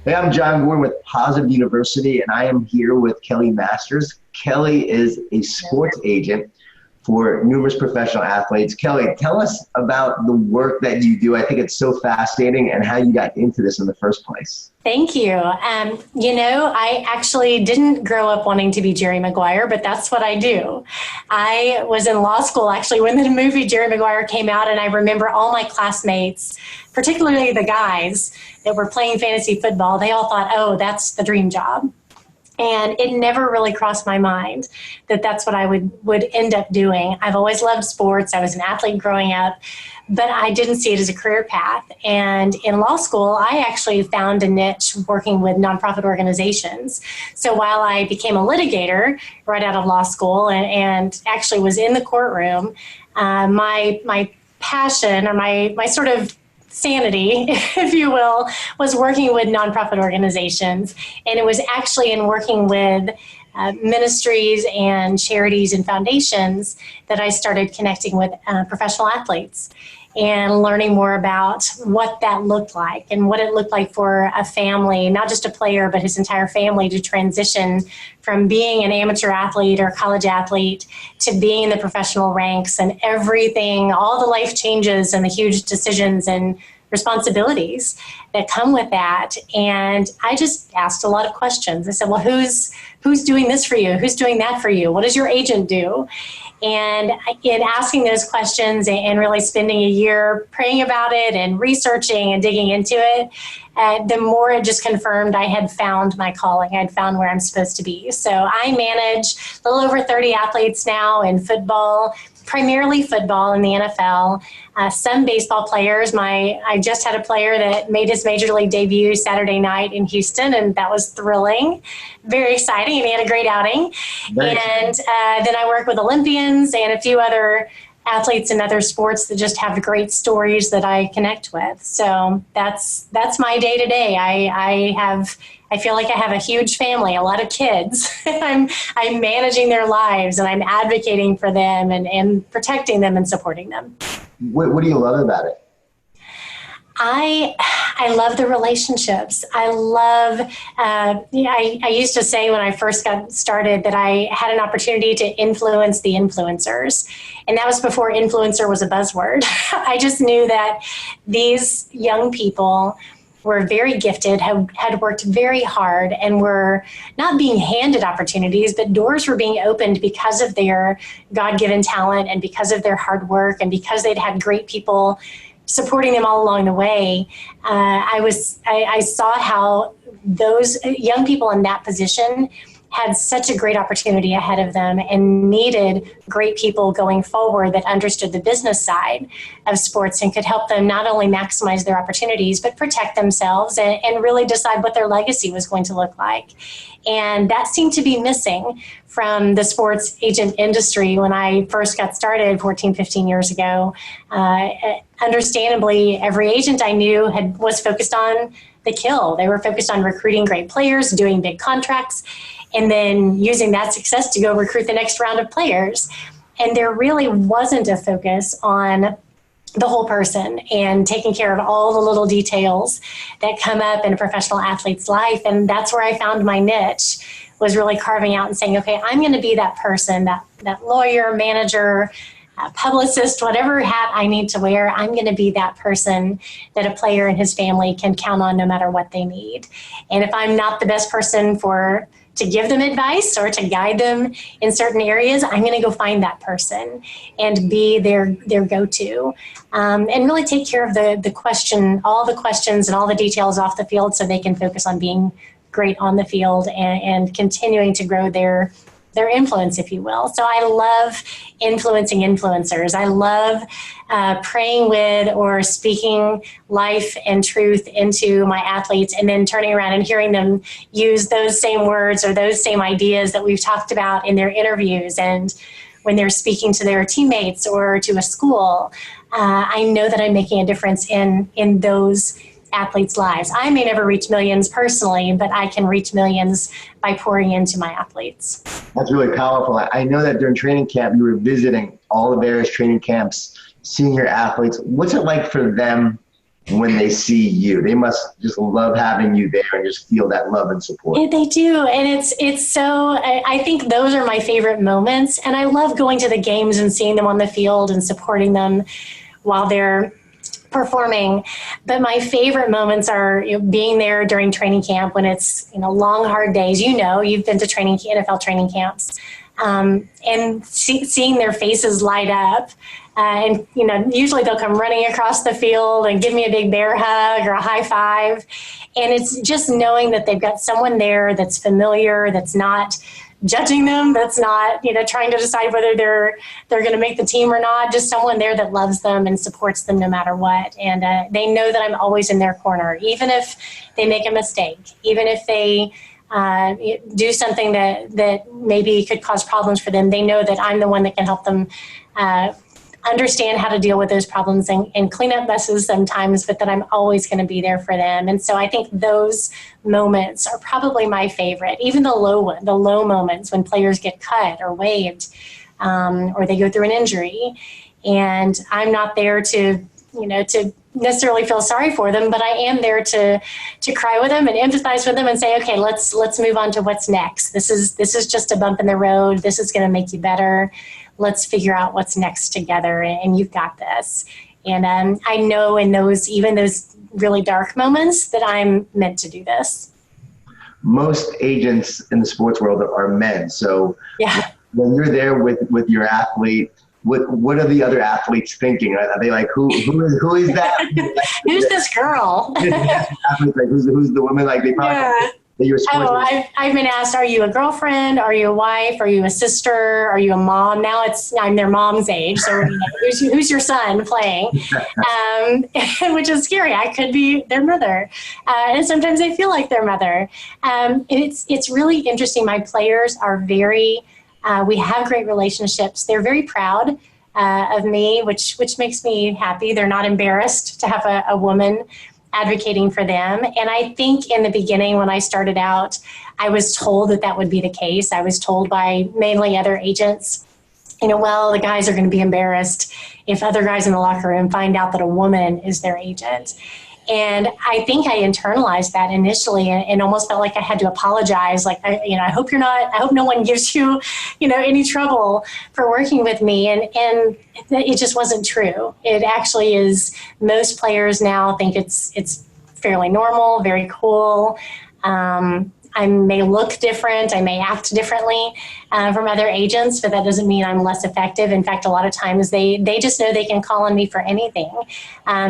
Hey, I'm Jon Gordon with Positive University, and I am here with Kelli Masters. Kelli is a sports agent for numerous professional athletes. Kelli, tell us about the work that you do. I think it's so fascinating and how you got into this in the first place. Thank you. I actually didn't grow up wanting to be Jerry Maguire, but that's what I do. I was in law school actually when the movie Jerry Maguire came out, and I remember all my classmates, particularly the guys that were playing fantasy football, they all thought, oh, that's the dream job. And it never really crossed my mind that that's what I would end up doing. I've always loved sports. I was an athlete growing up, but I didn't see it as a career path. And in law school, I actually found a niche working with nonprofit organizations. So while I became a litigator right out of law school and actually was in the courtroom, my passion or my sort of sanity, if you will, was working with nonprofit organizations. And it was actually in working with ministries and charities and foundations that I started connecting with professional athletes and learning more about what that looked like and what it looked like for a family, not just a player, but his entire family to transition from being an amateur athlete or college athlete to being in the professional ranks and everything, all the life changes and the huge decisions and responsibilities that come with that. And I just asked a lot of questions. I said, well, who's doing this for you? Who's doing that for you? What does your agent do? And in asking those questions and really spending a year praying about it and researching and digging into it, the more it just confirmed I had found my calling. I'd found where I'm supposed to be. So I manage a little over 30 athletes now in football, primarily football in the NFL, some baseball players. I just had a player that made his major league debut Saturday night in Houston, and that was thrilling, very exciting, and he had a great outing. Nice. And then I work with Olympians and a few other athletes in other sports that just have great stories that I connect with. So that's my day to day. I feel like I have a huge family, a lot of kids. I'm managing their lives and I'm advocating for them and protecting them and supporting them. What do you love about it? I love the relationships. I love, I used to say when I first got started that I had an opportunity to influence the influencers. And that was before influencer was a buzzword. I just knew that these young people were very gifted, had worked very hard, and were not being handed opportunities, but doors were being opened because of their God-given talent and because of their hard work and because they'd had great people supporting them all along the way. I saw how those young people in that position had such a great opportunity ahead of them and needed great people going forward that understood the business side of sports and could help them not only maximize their opportunities, but protect themselves and really decide what their legacy was going to look like. And that seemed to be missing from the sports agent industry when I first got started 14, 15 years ago. Understandably, every agent I knew was focused on the kill. They were focused on recruiting great players, doing big contracts, and then using that success to go recruit the next round of players. And there really wasn't a focus on the whole person and taking care of all the little details that come up in a professional athlete's life. And that's where I found my niche, was really carving out and saying, okay, I'm going to be that person, that lawyer, manager, publicist, whatever hat I need to wear, I'm going to be that person that a player and his family can count on no matter what they need. And if I'm not the best person to give them advice or to guide them in certain areas, I'm going to go find that person and be their go-to, and really take care of all the questions and all the details off the field so they can focus on being great on the field and continuing to grow their influence, if you will. So I love influencing influencers. I love praying with or speaking life and truth into my athletes and then turning around and hearing them use those same words or those same ideas that we've talked about in their interviews and when they're speaking to their teammates or to a school. I know that I'm making a difference in those athletes' lives. I may never reach millions personally, but I can reach millions by pouring into my athletes. That's really powerful. I know that during training camp, you were visiting all the various training camps, seeing your athletes. What's it like for them when they see you? They must just love having you there and just feel that love and support. Yeah, they do. And it's so, I think those are my favorite moments. And I love going to the games and seeing them on the field and supporting them while they're performing. But my favorite moments are being there during training camp when it's long, hard days. You've been to NFL training camps, and seeing their faces light up. And usually they'll come running across the field and give me a big bear hug or a high five. And it's just knowing that they've got someone there that's familiar, that's not judging them, that's not, trying to decide whether they're going to make the team or not, just someone there that loves them and supports them no matter what. And they know that I'm always in their corner, even if they make a mistake, even if they do something that maybe could cause problems for them. They know that I'm the one that can help them understand how to deal with those problems and clean up messes sometimes, but that I'm always going to be there for them. And so I think those moments are probably my favorite, even the low moments when players get cut or waived, or they go through an injury. And I'm not there to necessarily feel sorry for them, but I am there to cry with them and empathize with them and say, okay, let's move on to what's next. This is just a bump in the road. This is going to make you better. Let's figure out what's next together, and you've got this. And I know in those really dark moments that I'm meant to do this. Most agents in the sports world are men. So yeah. When you're there with your athlete, what are the other athletes thinking? Are they like, who is that? Who's this girl? Who's the woman? Like they probably. Yeah. I've been asked, are you a girlfriend? Are you a wife? Are you a sister? Are you a mom? Now I'm their mom's age. So who's your son playing? Which is scary. I could be their mother. And sometimes they feel like their mother. It's really interesting. My players are we have great relationships. They're very proud of me, which makes me happy. They're not embarrassed to have a woman advocating for them. And I think in the beginning when I started out, I was told that would be the case. I was told by mainly other agents, the guys are going to be embarrassed if other guys in the locker room find out that a woman is their agent. And I think I internalized that initially and almost felt like I had to apologize. Like, I hope no one gives you, any trouble for working with me. And it just wasn't true. It actually is. Most players now think it's fairly normal, very cool. I may look different. I may act differently from other agents, but that doesn't mean I'm less effective. In fact, a lot of times they just know they can call on me for anything,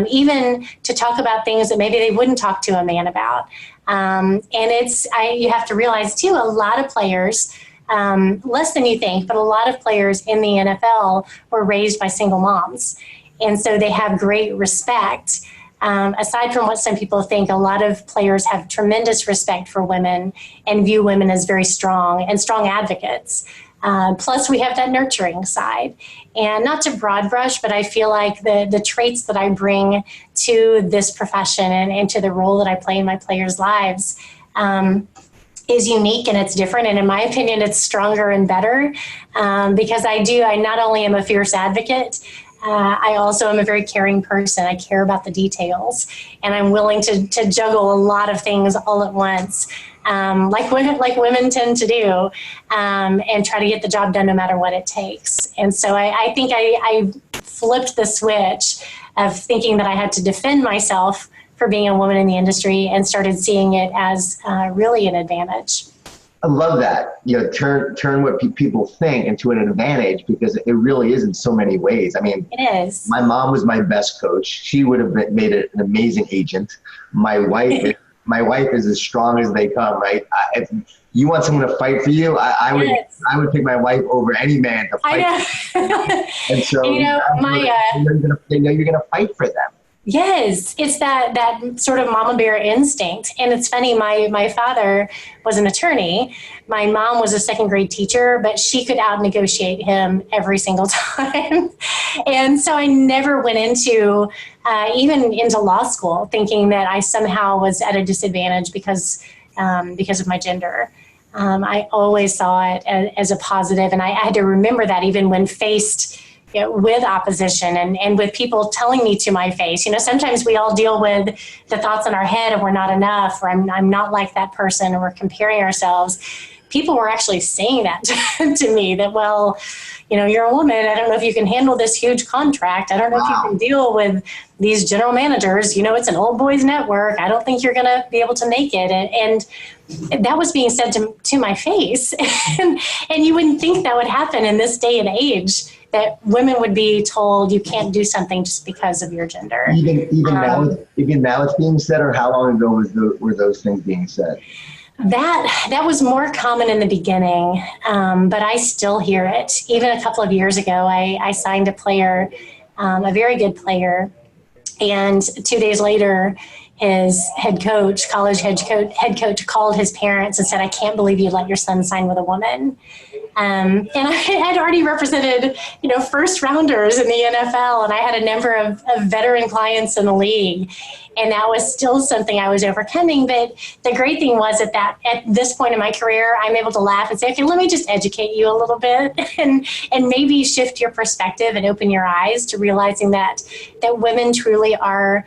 even to talk about things that maybe they wouldn't talk to a man about. And you have to realize too, a lot of players, less than you think, but a lot of players in the NFL were raised by single moms. And so they have great respect. Aside from what some people think, a lot of players have tremendous respect for women and view women as very strong and strong advocates. Plus, we have that nurturing side. And not to broad brush, but I feel like the traits that I bring to this profession and to the role that I play in my players' lives is unique and it's different. And in my opinion, it's stronger and better because I not only am a fierce advocate, I also am a very caring person. I care about the details, and I'm willing to juggle a lot of things all at once, like women tend to do, and try to get the job done no matter what it takes. And so I think I flipped the switch of thinking that I had to defend myself for being a woman in the industry and started seeing it as really an advantage. I love that. Turn what people think into an advantage because it really is in so many ways. I mean, it is. My mom was my best coach. She would have made an amazing agent. My wife is as strong as they come, right? If you want someone to fight for you, I would pick my wife over any man to fight. I know. And so they know you're going to fight for them. Yes, it's that sort of mama bear instinct. And it's funny, my father was an attorney. My mom was a second grade teacher, but she could out negotiate him every single time. And so I never went into law school thinking that I somehow was at a disadvantage because of my gender. I always saw it as a positive, and I had to remember that even when faced with opposition and with people telling me to my face. Sometimes we all deal with the thoughts in our head of we're not enough, or I'm not like that person, or we're comparing ourselves. People were actually saying that to me, that, well, you're a woman. I don't know if you can handle this huge contract. I don't know if you can deal with these general managers. It's an old boys network. I don't think you're going to be able to make it. And that was being said to my face. and you wouldn't think that would happen in this day and age, that women would be told you can't do something just because of your gender. Even now it's being said, or how long ago were those things being said? That was more common in the beginning, but I still hear it. Even a couple of years ago, I signed a player, a very good player, and 2 days later, his college head coach called his parents and said, "I can't believe you let your son sign with a woman." And I had already represented, first rounders in the NFL, and I had a number of veteran clients in the league. And that was still something I was overcoming. But the great thing was at this point in my career, I'm able to laugh and say, okay, let me just educate you a little bit and maybe shift your perspective and open your eyes to realizing that women truly are,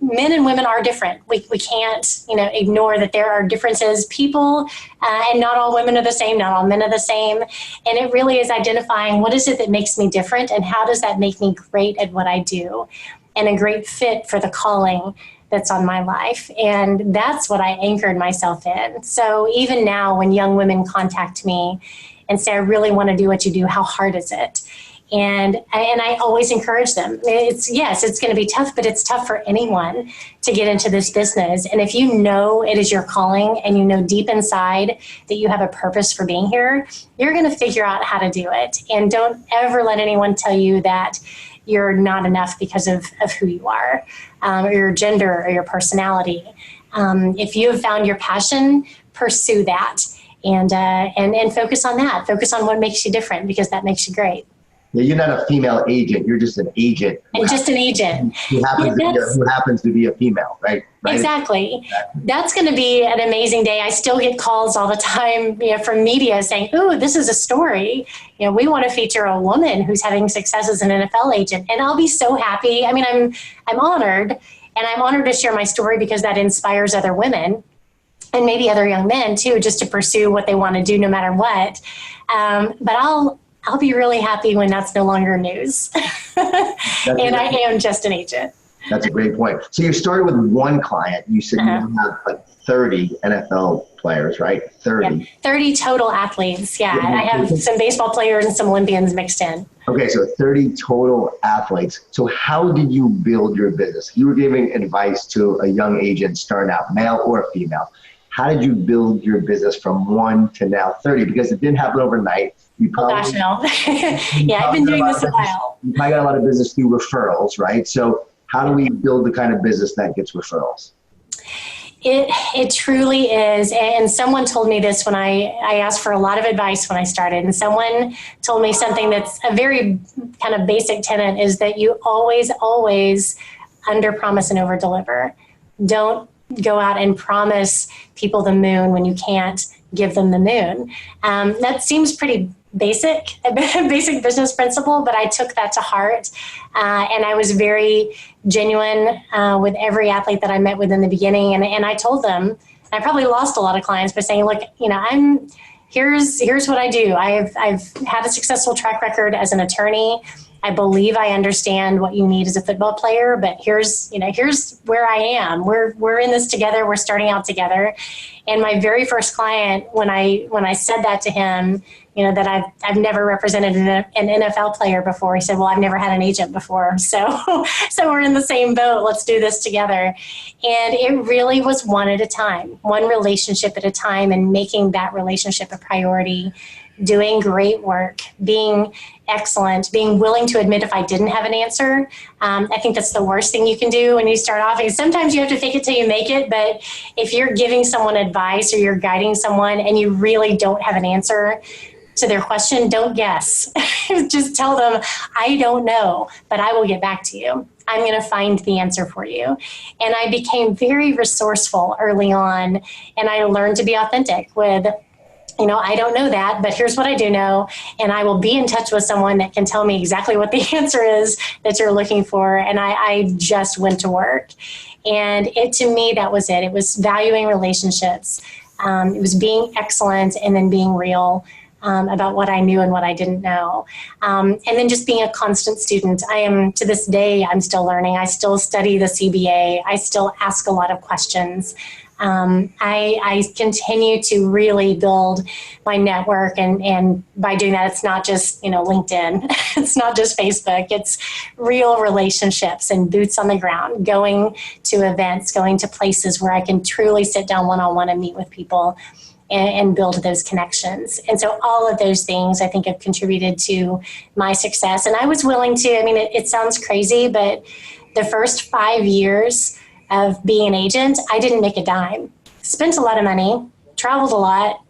men and women are different. We can't, ignore that there are differences. People, and not all women are the same, not all men are the same. And it really is identifying what is it that makes me different, and how does that make me great at what I do, and a great fit for the calling that's on my life. And that's what I anchored myself in. So even now, when young women contact me and say, I really want to do what you do, how hard is it? And I always encourage them. It's going to be tough, but it's tough for anyone to get into this business. And if you know it is your calling, and you know deep inside that you have a purpose for being here, you're going to figure out how to do it. And don't ever let anyone tell you that you're not enough because of who you are, or your gender, or your personality. If you have found your passion, pursue that, and focus on that. Focus on what makes you different, because that makes you great. Yeah, you're not a female agent. You're just an agent. And just an agent. Who happens to be a female, right? Exactly. That's going to be an amazing day. I still get calls all the time, from media saying, "Ooh, this is a story. We want to feature a woman who's having success as an NFL agent." And I'll be so happy. I mean, I'm honored, and I'm honored to share my story, because that inspires other women and maybe other young men too, just to pursue what they want to do no matter what. But I'll be really happy when that's no longer news. And I am just an agent. That's a great point. So you started with one client. You said you have like 30 NFL players, right? 30. Yeah, 30 total athletes. Yeah. And I have some baseball players and some Olympians mixed in. Okay, so 30 total athletes. So how did you build your business? You were giving advice to a young agent starting out, male or female. How did you build your business from 1 to now 30? Because it didn't happen overnight. Oh gosh, no. Yeah, I've been doing this a while. You probably got a lot of business through referrals, right? So how do we build the kind of business that gets referrals? It truly is. And someone told me this when I asked for a lot of advice when I started. And someone told me something that's a very kind of basic tenet, is that you always under promise and over deliver. Don't go out and promise people the moon when you can't give them the moon. That seems pretty basic, a basic business principle, but I took that to heart. And I was very genuine with every athlete that I met with in the beginning. And I told them, I probably lost a lot of clients by saying, look, here's what I do. I've had a successful track record as an attorney. I believe I understand what you need as a football player, but here's where I am. We're in this together. We're starting out together. And my very first client, when I said that to him, that I've never represented an NFL player before, he said, well, I've never had an agent before. So we're in the same boat. Let's do this together. And it really was one at a time, one relationship at a time, and making that relationship a priority, doing great work, being excellent, being willing to admit if I didn't have an answer. I think that's the worst thing you can do when you start off. And sometimes you have to fake it till you make it. But if you're giving someone advice or you're guiding someone and you really don't have an answer to their question, don't guess. Just tell them, I don't know, but I will get back to you. I'm going to find the answer for you. And I became very resourceful early on, and I learned to be authentic with I don't know that, but here's what I do know. And I will be in touch with someone that can tell me exactly what the answer is that you're looking for. And I just went to work. And to me, that was it. It was valuing relationships. It was being excellent and then being real about what I knew and what I didn't know. And then just being a constant student. To this day, I'm still learning. I still study the CBA. I still ask a lot of questions. I continue to really build my network, and by doing that, it's not just, LinkedIn, it's not just Facebook, it's real relationships and boots on the ground, going to events, going to places where I can truly sit down one-on-one and meet with people and build those connections. And so all of those things, I think, have contributed to my success. And I was willing to, it sounds crazy, but the first 5 years of being an agent, I didn't make a dime. Spent a lot of money, traveled a lot,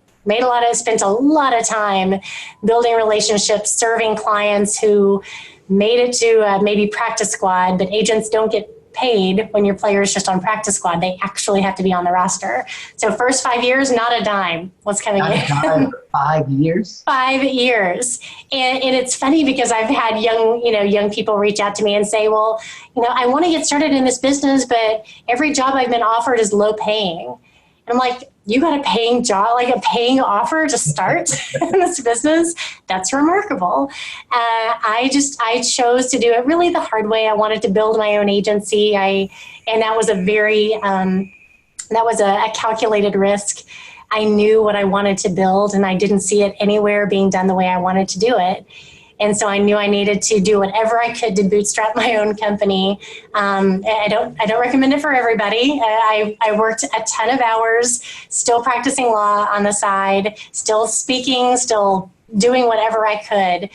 spent a lot of time building relationships, serving clients who made it to maybe practice squad, but agents don't get paid when your player is just on practice squad. They actually have to be on the roster. So first 5 years, not a dime was coming in. 5 years? 5 years. And it's funny because I've had young people reach out to me and say, well, I want to get started in this business, but every job I've been offered is low paying. And I'm like, you got a paying job, like a paying offer to start in this business? That's remarkable. I chose to do it really the hard way. I wanted to build my own agency. And that was a calculated risk. I knew what I wanted to build, and I didn't see it anywhere being done the way I wanted to do it. And so I knew I needed to do whatever I could to bootstrap my own company. I don't recommend it for everybody. I worked a ton of hours, still practicing law on the side, still speaking, still doing whatever I could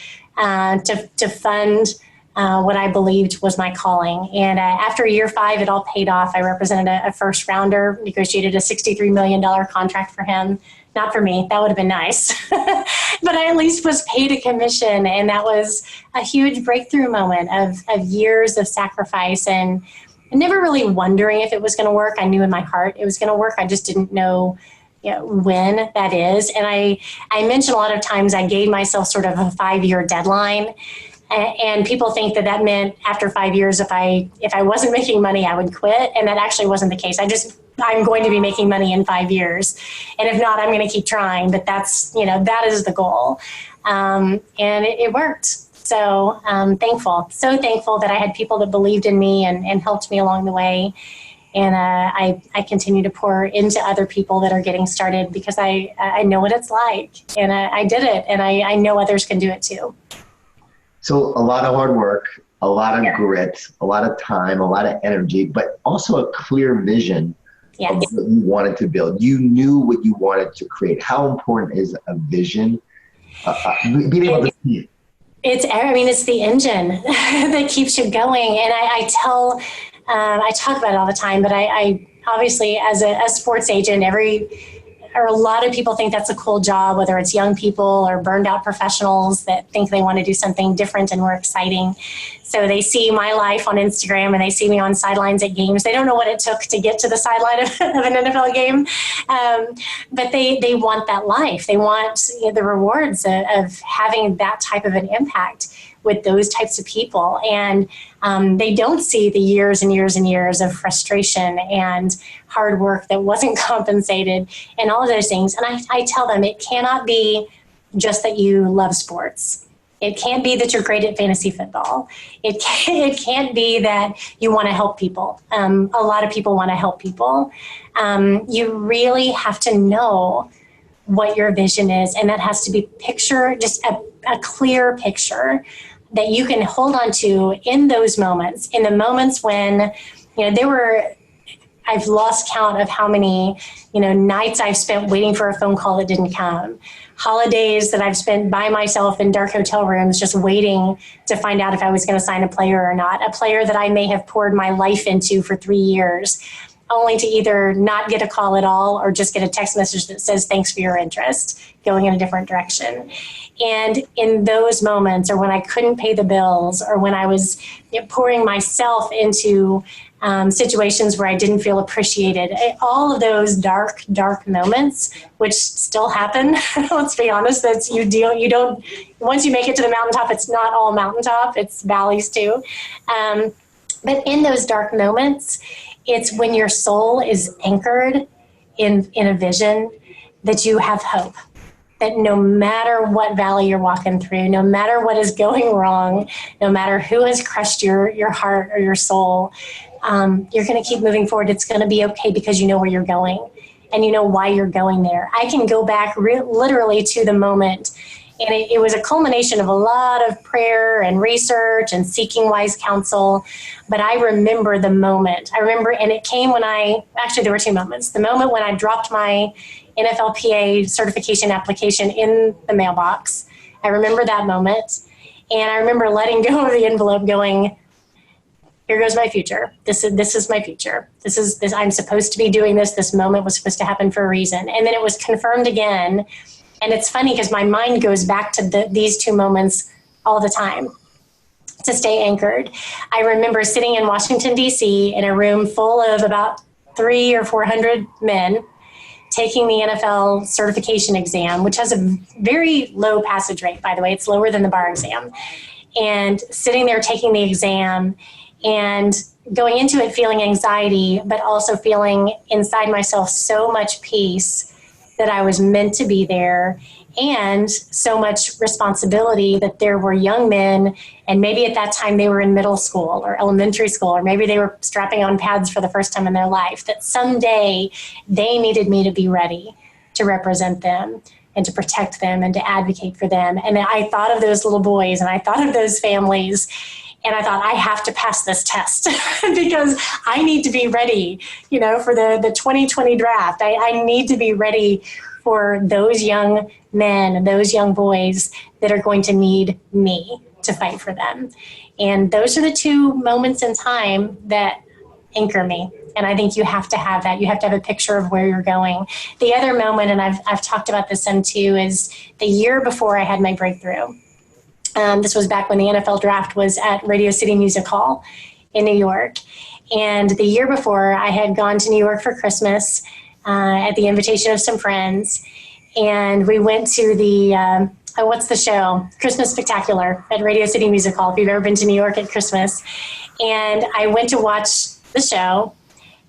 to fund what I believed was my calling. And after year 5, it all paid off. I represented a first rounder, negotiated a $63 million contract for him. Not for me, that would have been nice. But I at least was paid a commission, and that was a huge breakthrough moment of years of sacrifice and never really wondering if it was going to work. I knew in my heart it was going to work. I just didn't know when that is. And I mentioned a lot of times I gave myself sort of a 5-year deadline. And people think that meant after 5 years, if I wasn't making money, I would quit. And that actually wasn't the case. I'm going to be making money in 5 years. And if not, I'm going to keep trying. But that is the goal. And it worked. So so thankful that I had people that believed in me and helped me along the way. And I continue to pour into other people that are getting started because I know what it's like. And I did it. And I know others can do it too. So a lot of hard work, a lot of grit, a lot of time, a lot of energy, but also a clear vision of what you wanted to build. You knew what you wanted to create. How important is a vision? Being able to see it. It's the engine that keeps you going. And I talk about it all the time, but I obviously as a sports agent, a lot of people think that's a cool job, whether it's young people or burned out professionals that think they want to do something different and more exciting. So they see my life on Instagram and they see me on sidelines at games. They don't know what it took to get to the sideline of an NFL game. But they want that life. They want the rewards of having that type of an impact with those types of people. And they don't see the years and years and years of frustration and hard work that wasn't compensated and all of those things. And I tell them it cannot be just that you love sports. It can't be that you're great at fantasy football. It can't be that you want to help people. A lot of people want to help people. You really have to know what your vision is, and that has to be just a clear picture that you can hold on to in those moments, in the moments when, I've lost count of how many, nights I've spent waiting for a phone call that didn't come. Holidays that I've spent by myself in dark hotel rooms just waiting to find out if I was going to sign a player or not, a player that I may have poured my life into for 3 years. only to either not get a call at all or just get a text message that says, thanks for your interest, going in a different direction. And in those moments, or when I couldn't pay the bills, or when I was pouring myself into situations where I didn't feel appreciated, all of those dark, dark moments, which still happen, let's be honest, you don't, once you make it to the mountaintop, it's not all mountaintop, it's valleys too. But in those dark moments, it's when your soul is anchored in a vision that you have hope. That no matter what valley you're walking through, no matter what is going wrong, no matter who has crushed your heart or your soul, you're going to keep moving forward. It's going to be okay because you know where you're going and you know why you're going there. I can go back literally to the moment, and it was a culmination of a lot of prayer and research and seeking wise counsel. But I remember the moment. And it came when actually there were two moments. The moment when I dropped my NFLPA certification application in the mailbox. I remember that moment. And I remember letting go of the envelope going, here goes my future. This is my future. I'm supposed to be doing this. This moment was supposed to happen for a reason. And then it was confirmed again. And it's funny because my mind goes back to these two moments all the time to stay anchored. I remember sitting in Washington, D.C. in a room full of about 300 or 400 men taking the NFL certification exam, which has a very low passage rate, by the way. It's lower than the bar exam. And sitting there taking the exam and going into it feeling anxiety, but also feeling inside myself so much peace that I was meant to be there, and so much responsibility that there were young men, and maybe at that time they were in middle school or elementary school, or maybe they were strapping on pads for the first time in their life, that someday they needed me to be ready to represent them and to protect them and to advocate for them. And I thought of those little boys and I thought of those families, and I thought, I have to pass this test because I need to be ready, for the 2020 draft. I need to be ready for those young men and those young boys that are going to need me to fight for them. And those are the two moments in time that anchor me. And I think you have to have that. You have to have a picture of where you're going. The other moment, and I've talked about this some too, is the year before I had my breakthrough. This was back when the NFL draft was at Radio City Music Hall in New York. And the year before, I had gone to New York for Christmas at the invitation of some friends. And we went to the, what's the show? Christmas Spectacular at Radio City Music Hall, if you've ever been to New York at Christmas. And I went to watch the show.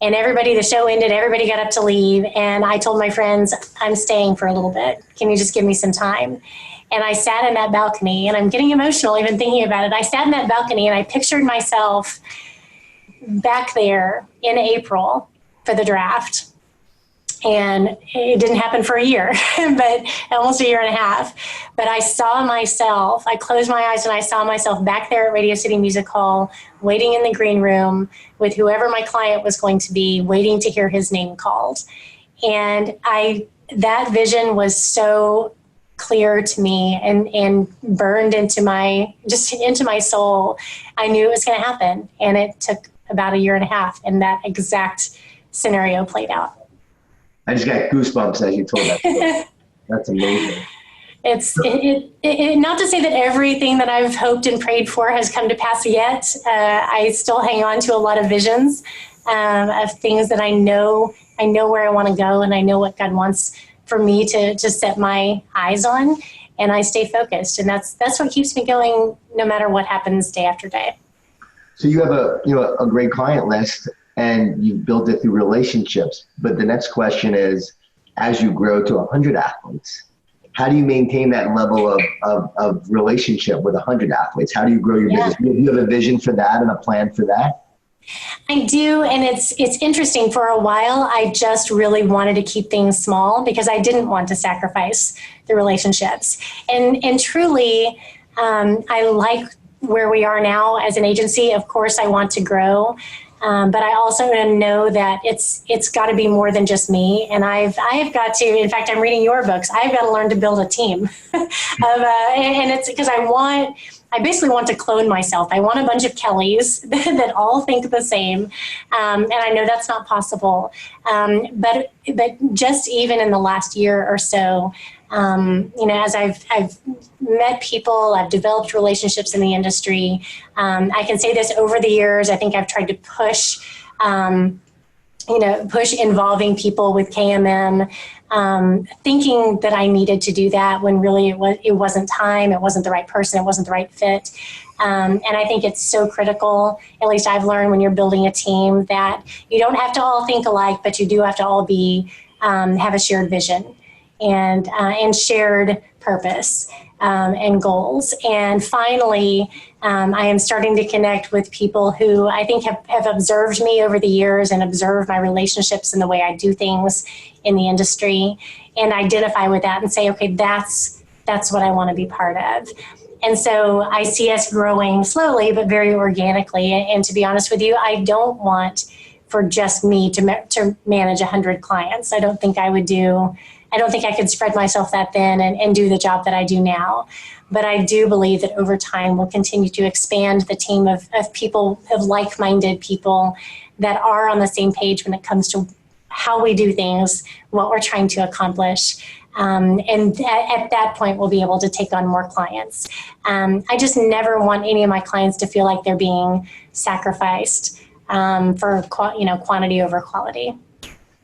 And the show ended, everybody got up to leave. And I told my friends, I'm staying for a little bit. Can you just give me some time? And I sat in that balcony, and I'm getting emotional even thinking about it. I sat in that balcony and I pictured myself back there in April for the draft. And it didn't happen for a year, but almost a year and a half. But I saw myself, I closed my eyes and I saw myself back there at Radio City Music Hall, waiting in the green room with whoever my client was going to be, waiting to hear his name called. And that vision was so clear to me and burned into my soul. I knew it was going to happen. And it took about a year and a half, and that exact scenario played out. I just got goosebumps as you told that story. That's amazing. It's not to say that everything that I've hoped and prayed for has come to pass yet. I still hang on to a lot of visions of things that I know where I want to go, and I know what God wants for me to set my eyes on, and I stay focused. And that's what keeps me going no matter what happens day after day. So you have a great client list, and you've built it through relationships. But the next question is, as you grow to 100 athletes, how do you maintain that level of relationship with 100 athletes? How do you grow your business? Do you have a vision for that and a plan for that? I do, and it's interesting. For a while, I just really wanted to keep things small because I didn't want to sacrifice the relationships. And truly, I like where we are now as an agency. Of course, I want to grow. But I also know that it's got to be more than just me. And I've got to, in fact, I'm reading your books. I've got to learn to build a team and it's because I basically want to clone myself. I want a bunch of Kellys that all think the same. And I know that's not possible. But just even in the last year or so, as I've met people, I've developed relationships in the industry. I can say this over the years. I think I've tried to push involving people with KMM, thinking that I needed to do that when really it wasn't time, it wasn't the right person, it wasn't the right fit. And I think it's so critical, at least I've learned when you're building a team, that you don't have to all think alike, but you do have to all have a shared vision and shared purpose and goals. And finally, I am starting to connect with people who I think have observed me over the years and observed my relationships and the way I do things in the industry, and identify with that and say, okay, that's what I want to be part of. And so I see us growing slowly, but very organically. And to be honest with you, I don't want for just me to manage 100 clients. I don't think I could spread myself that thin and do the job that I do now. But I do believe that over time we'll continue to expand the team of people, of like-minded people that are on the same page when it comes to how we do things, what we're trying to accomplish. And at that point, we'll be able to take on more clients. I just never want any of my clients to feel like they're being sacrificed for quantity over quality.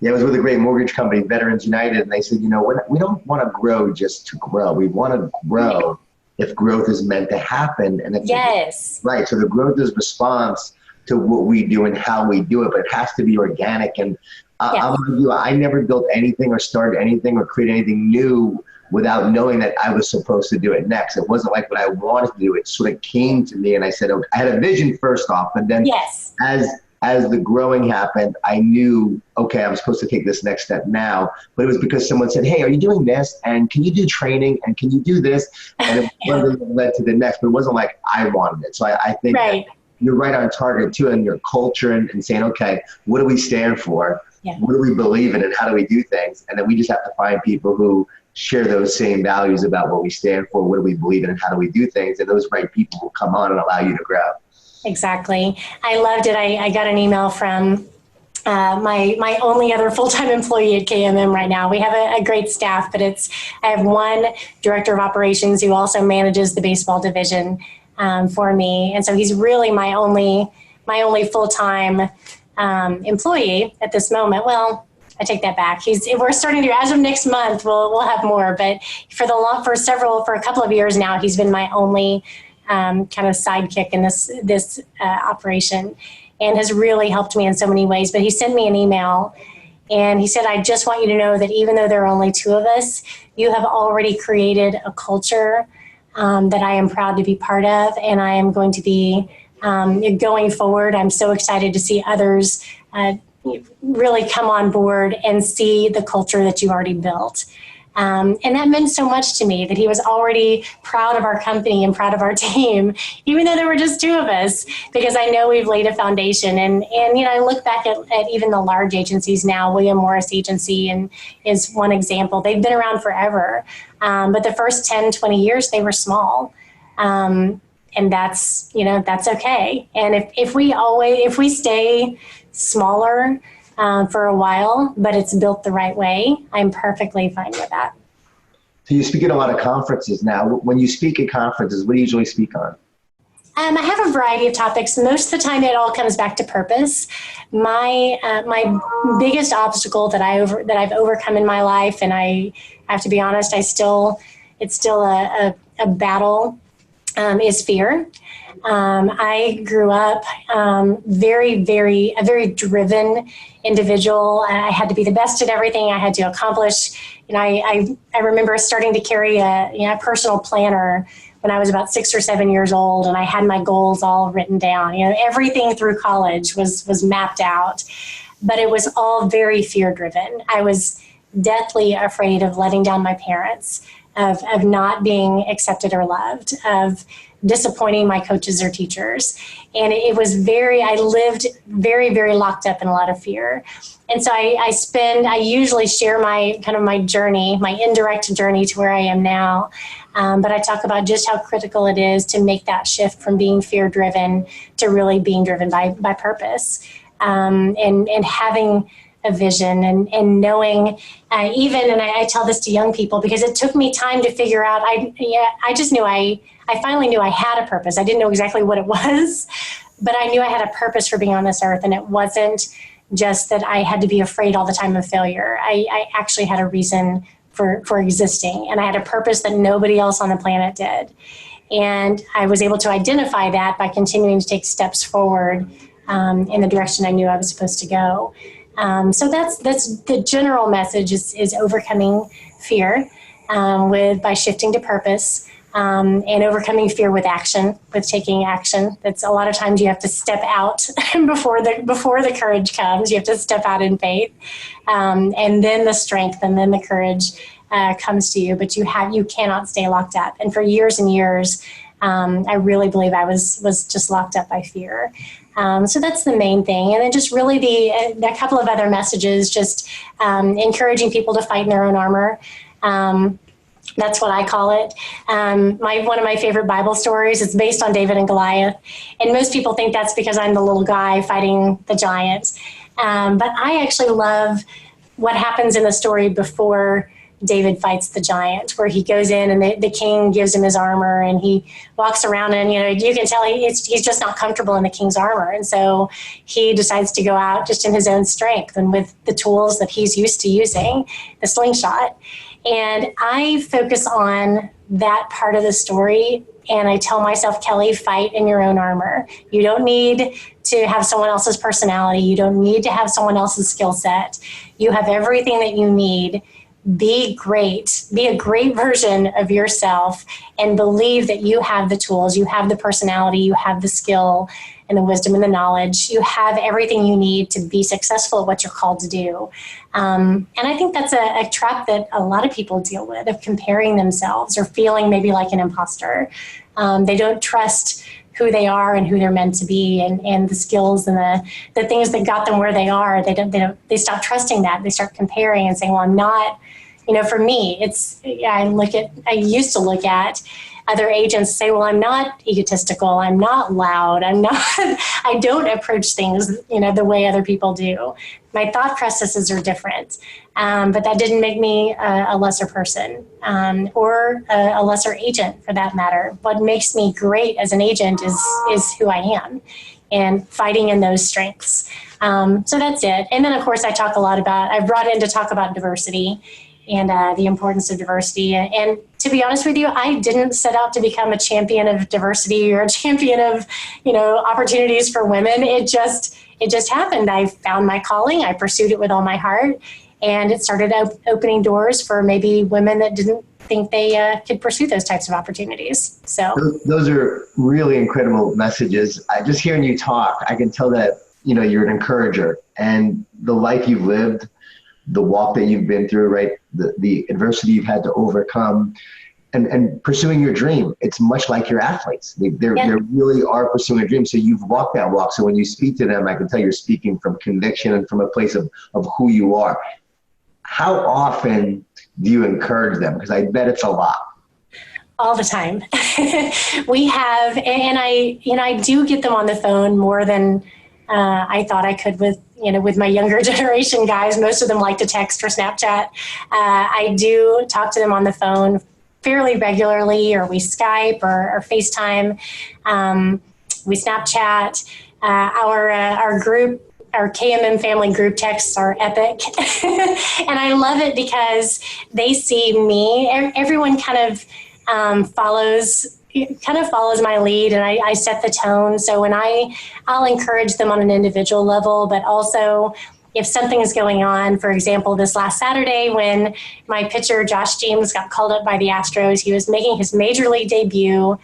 Yeah, I was with a great mortgage company, Veterans United, and they said, we don't want to grow just to grow. We want to grow if growth is meant to happen. And yes. Right. So the growth is response to what we do and how we do it, but it has to be organic. And I'm with you. I never built anything or started anything or created anything new without knowing that I was supposed to do it next. It wasn't like what I wanted to do. It sort of came to me, and I said, okay, I had a vision first off, and then as the growing happened, I knew, okay, I'm supposed to take this next step now. But it was because someone said, hey, are you doing this? And can you do training? And can you do this? And it led to the next, but it wasn't like I wanted it. So I think that you're right on target too, in your culture and saying, okay, what do we stand for? Yeah. What do we believe in, and how do we do things? And then we just have to find people who share those same values about what we stand for, what do we believe in, and how do we do things? And those right people will come on and allow you to grow. Exactly. I loved it. I got an email from my only other full-time employee at KMM right now. We have a great staff, but I have one director of operations who also manages the baseball division for me. And so he's really my only full-time employee at this moment. Well, I take that back. We're starting to, as of next month, we'll have more, but for a couple of years now, he's been my only kind of sidekick in this operation, and has really helped me in so many ways. But he sent me an email and he said, I just want you to know that even though there are only two of us, you have already created a culture that I am proud to be part of, and I am going to be going forward. I'm so excited to see others really come on board and see the culture that you already built. And that meant so much to me, that he was already proud of our company and proud of our team, even though there were just two of us, because I know we've laid a foundation. And I look back at even the large agencies now. William Morris Agency is one example. They've been around forever. But the first 10, 20 years, they were small. And that's okay. And if we stay smaller for a while, but it's built the right way, I'm perfectly fine with that. So you speak at a lot of conferences now. When you speak at conferences, what do you usually speak on? I have a variety of topics. Most of the time, it all comes back to purpose. My biggest obstacle that I've overcome in my life, and I have to be honest, it's still a battle, is fear. I grew up a very driven individual. I had to be the best at everything. I had to accomplish. I remember starting to carry a personal planner when I was about 6 or 7 years old, and I had my goals all written down. Everything through college was mapped out, but it was all very fear driven. I was deathly afraid of letting down my parents. of not being accepted or loved, of disappointing my coaches or teachers. And it was I lived very, very locked up in a lot of fear. And so I usually share my journey, my indirect journey to where I am now. But I talk about just how critical it is to make that shift from being fear-driven to really being driven by purpose, and having a vision and knowing, and I tell this to young people because it took me time to figure out. I finally knew I had a purpose. I didn't know exactly what it was, but I knew I had a purpose for being on this earth, and it wasn't just that I had to be afraid all the time of failure. I actually had a reason for existing, and I had a purpose that nobody else on the planet did. And I was able to identify that by continuing to take steps forward in the direction I knew I was supposed to go. So that's the general message is overcoming fear by shifting to purpose. And overcoming fear with action, with taking action. That's a lot of times you have to step out before the courage comes. You have to step out in faith, and then the strength and then the courage comes to you. But you cannot stay locked up. And for years and years, I really believe I was just locked up by fear. So that's the main thing. And then just really a couple of other messages, just encouraging people to fight in their own armor. That's what I call it. One of my favorite Bible stories is based on David and Goliath. And most people think that's because I'm the little guy fighting the giants. But I actually love what happens in the story before David fights the giant, where he goes in and the king gives him his armor and he walks around and, you can tell he's just not comfortable in the king's armor. And so he decides to go out just in his own strength and with the tools that he's used to using, the slingshot. And I focus on that part of the story, and I tell myself, Kelli, fight in your own armor. You don't need to have someone else's personality. You don't need to have someone else's skill set. You have everything that you need. Be great. Be a great version of yourself and believe that you have the tools, you have the personality, you have the skill and the wisdom and the knowledge. You have everything you need to be successful at what you're called to do. And I think that's a trap that a lot of people deal with, of comparing themselves or feeling maybe like an imposter. They don't trust who they are and who they're meant to be, and the skills and the things that got them where they are. They stop trusting that. They start comparing and saying, well, I'm not, for me, I used to look at other agents say, well, I'm not egotistical. I'm not loud. I don't approach things, the way other people do. My thought processes are different. But that didn't make me a lesser person, or a lesser agent for that matter. What makes me great as an agent is who I am and fighting in those strengths. So that's it. And then of course I've brought in to talk about diversity and the importance of diversity. And to be honest with you, I didn't set out to become a champion of diversity or a champion of, opportunities for women. It just happened. I found my calling. I pursued it with all my heart. And it started opening doors for maybe women that didn't think they could pursue those types of opportunities. So those are really incredible messages. Just hearing you talk, I can tell that, you're an encourager, and the life you've lived, the walk that you've been through, right? The adversity you've had to overcome, and pursuing your dream. It's much like your athletes. They really are pursuing a dream. So you've walked that walk. So when you speak to them, I can tell you're speaking from conviction and from a place of who you are. How often do you encourage them? Because I bet it's a lot. All the time. We have, and I do get them on the phone more than I thought I could with my younger generation guys. Most of them like to text or Snapchat. I do talk to them on the phone fairly regularly, or we Skype or FaceTime. We Snapchat. Our group, our KMM family group texts are epic. And I love it because they see me. Everyone kind of follows my lead, and I set the tone. So when I'll encourage them on an individual level, but also if something is going on, for example, this last Saturday when my pitcher, Josh James, got called up by the Astros, he was making his major league debut,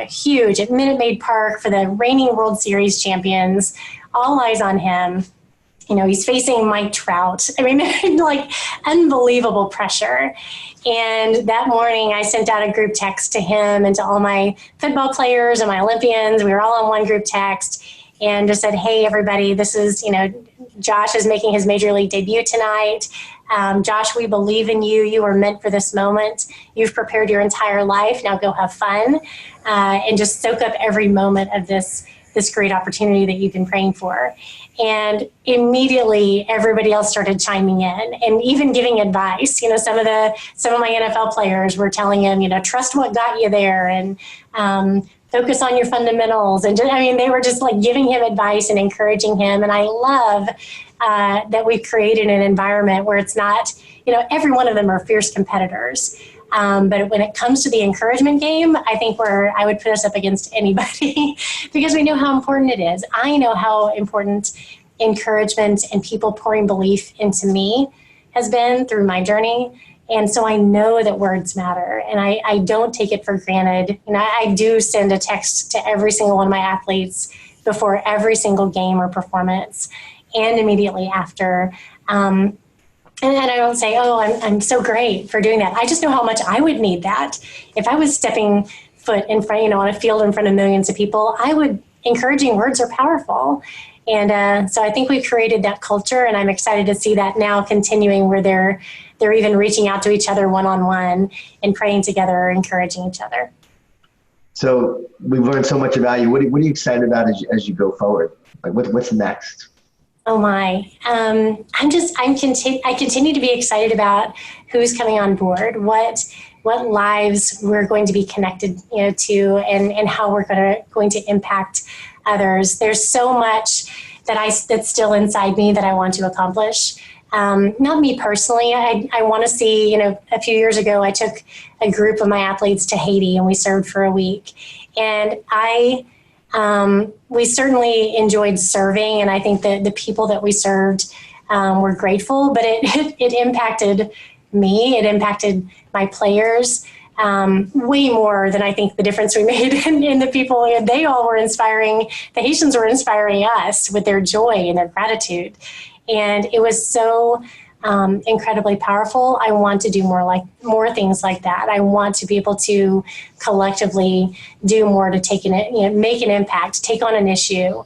huge, at Minute Maid Park for the reigning World Series champions, all eyes on him. he's facing Mike Trout. I mean, like unbelievable pressure. And that morning I sent out a group text to him and to all my football players and my Olympians. We were all on one group text and just said, hey, everybody, this is, Josh is making his major league debut tonight. Josh, we believe in you. You were meant for this moment. You've prepared your entire life. Now go have fun and just soak up every moment of this great opportunity that you've been praying for. And immediately everybody else started chiming in and even giving advice. Some of my NFL players were telling him, trust what got you there and focus on your fundamentals. And they were just like giving him advice and encouraging him. And I love that we've created an environment where it's not, every one of them are fierce competitors. But when it comes to the encouragement game, I think I would put us up against anybody because we know how important it is. I know how important encouragement and people pouring belief into me has been through my journey. And so I know that words matter, and I don't take it for granted. I do send a text to every single one of my athletes before every single game or performance and immediately after. And I don't say, oh, I'm so great for doing that. I just know how much I would need that. If I was stepping foot in front, on a field in front of millions of people, encouraging words are powerful. And so I think we've created that culture, and I'm excited to see that now continuing where they're even reaching out to each other one-on-one and praying together or encouraging each other. So we've learned so much about you. What are you excited about as you go forward? Like what's next? Oh my, I continue to be excited about who's coming on board, what lives we're going to be connected, to, and how we're going to impact others. There's so much that's still inside me that I want to accomplish. Not me personally. I want to see, a few years ago, I took a group of my athletes to Haiti and we served for a week. And we certainly enjoyed serving, and I think that the people that we served were grateful, but it impacted me. It impacted my players way more than I think the difference we made in the people. They all were inspiring. The Haitians were inspiring us with their joy and their gratitude. And it was so incredibly powerful. I want to do more things like that. I want to be able to collectively do more to make an impact, take on an issue,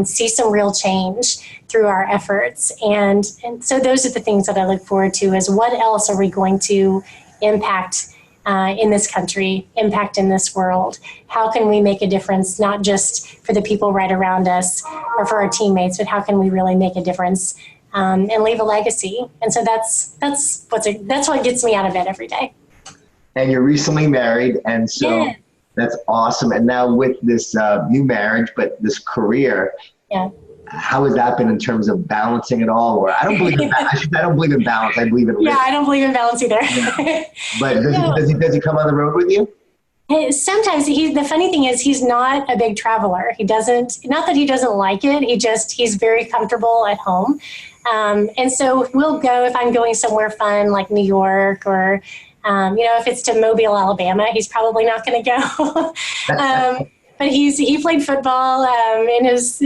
see some real change through our efforts. And so those are the things that I look forward to, is what else are we going to impact in this country, impact in this world? How can we make a difference, not just for the people right around us or for our teammates, but how can we really make a difference and leave a legacy? And so that's what gets me out of bed every day. And you're recently married, and so yeah. That's awesome. And now with this new marriage, but this career, yeah. How has that been in terms of balancing it all? Or I don't believe in balance. I believe in yeah, I don't believe in balance either. Yeah. But does he come on the road with you? Sometimes. The funny thing is, he's not a big traveler. He doesn't, not that he doesn't like it. He's very comfortable at home. And so we'll go if I'm going somewhere fun like New York or, if it's to Mobile, Alabama, he's probably not going to go. But he played football in his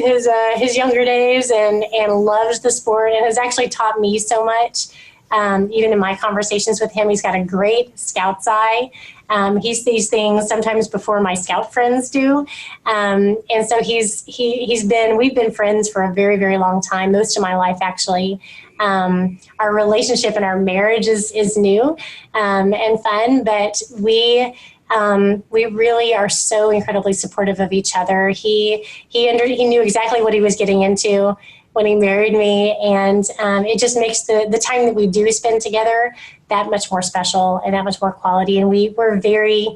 younger days and loves the sport and has actually taught me so much. Even in my conversations with him, he's got a great scout's eye. He sees things sometimes before my scout friends do. And so we've been friends for a very, very long time, most of my life, actually. Our relationship and our marriage is new and fun, but we really are so incredibly supportive of each other. He knew exactly what he was getting into when he married me, and it just makes the time that we do spend together that much more special and that much more quality. And we're very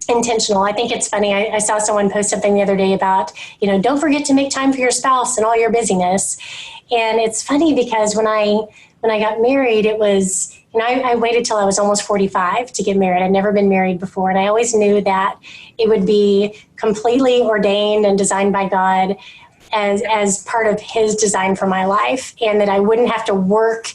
intentional. I think it's funny. I saw someone post something the other day about, don't forget to make time for your spouse and all your busyness. And it's funny because when I got married, it was, I waited till I was almost 45 to get married. I'd never been married before. And I always knew that it would be completely ordained and designed by God as part of his design for my life, and that I wouldn't have to work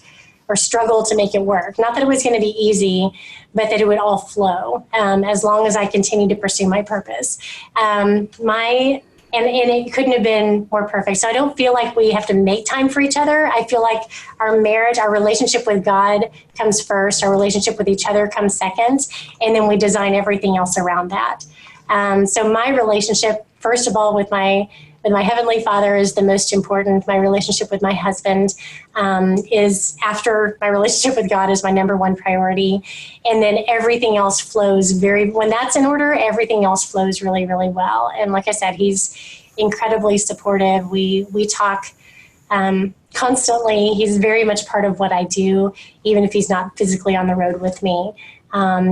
or struggle to make it work. Not that it was going to be easy, but that it would all flow as long as I continued to pursue my purpose. My and it couldn't have been more perfect. So I don't feel like we have to make time for each other. I feel like our marriage, our relationship with God comes first, our relationship with each other comes second, and then we design everything else around that. So my relationship, first of all, with my Heavenly Father is the most important. My relationship with my husband is, after my relationship with God, is my number one priority. And then everything else flows when that's in order, everything else flows really, really well. And like I said, he's incredibly supportive. We talk constantly. He's very much part of what I do, even if he's not physically on the road with me.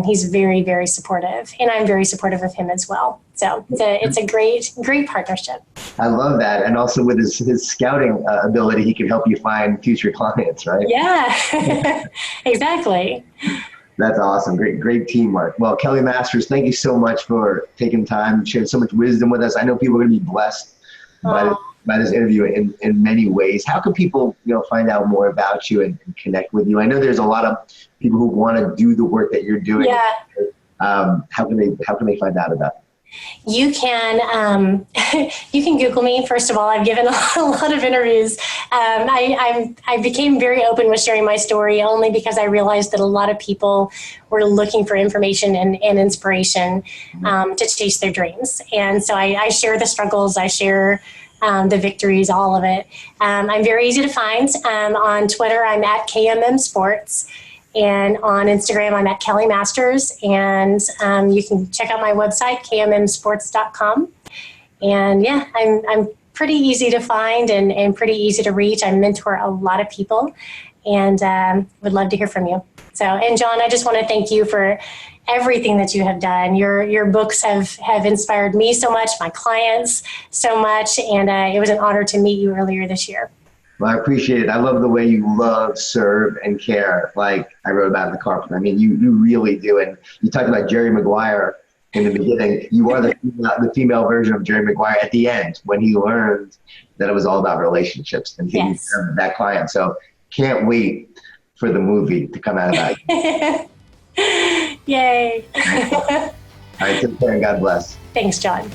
He's very, very supportive, and I'm very supportive of him as well. So it's a great partnership. I love that. And also with his scouting ability, he can help you find future clients, right? Yeah, exactly. That's awesome. Great teamwork. Well, Kelli Masters, thank you so much for taking time and sharing so much wisdom with us. I know people are going to be blessed by this interview in many ways. How can people, find out more about you and connect with you? I know there's a lot of people who want to do the work that you're doing. Yeah. How can they find out about it? You can Google me. First of all, I've given a lot of interviews. I became very open with sharing my story only because I realized that a lot of people were looking for information and inspiration to chase their dreams. And so I share the struggles. I share the victories, all of it. I'm very easy to find. On Twitter, I'm at KMM Sports. And on Instagram, I'm at Kelli Masters. And you can check out my website, kmmsports.com. And yeah, I'm pretty easy to find and pretty easy to reach. I mentor a lot of people and would love to hear from you. So, and Jon, I just want to thank you for everything that you have done. Your books have inspired me so much, my clients so much, and it was an honor to meet you earlier this year. Well, I appreciate it. I love the way you love, serve, and care, like I wrote about in the carpet. I mean, you really do. And you talked about Jerry Maguire in the beginning. You are the female version of Jerry Maguire at the end when he learned that it was all about relationships and taking care of that client. So can't wait for the movie to come out of that. Yay. All right, take care and God bless. Thanks, Jon.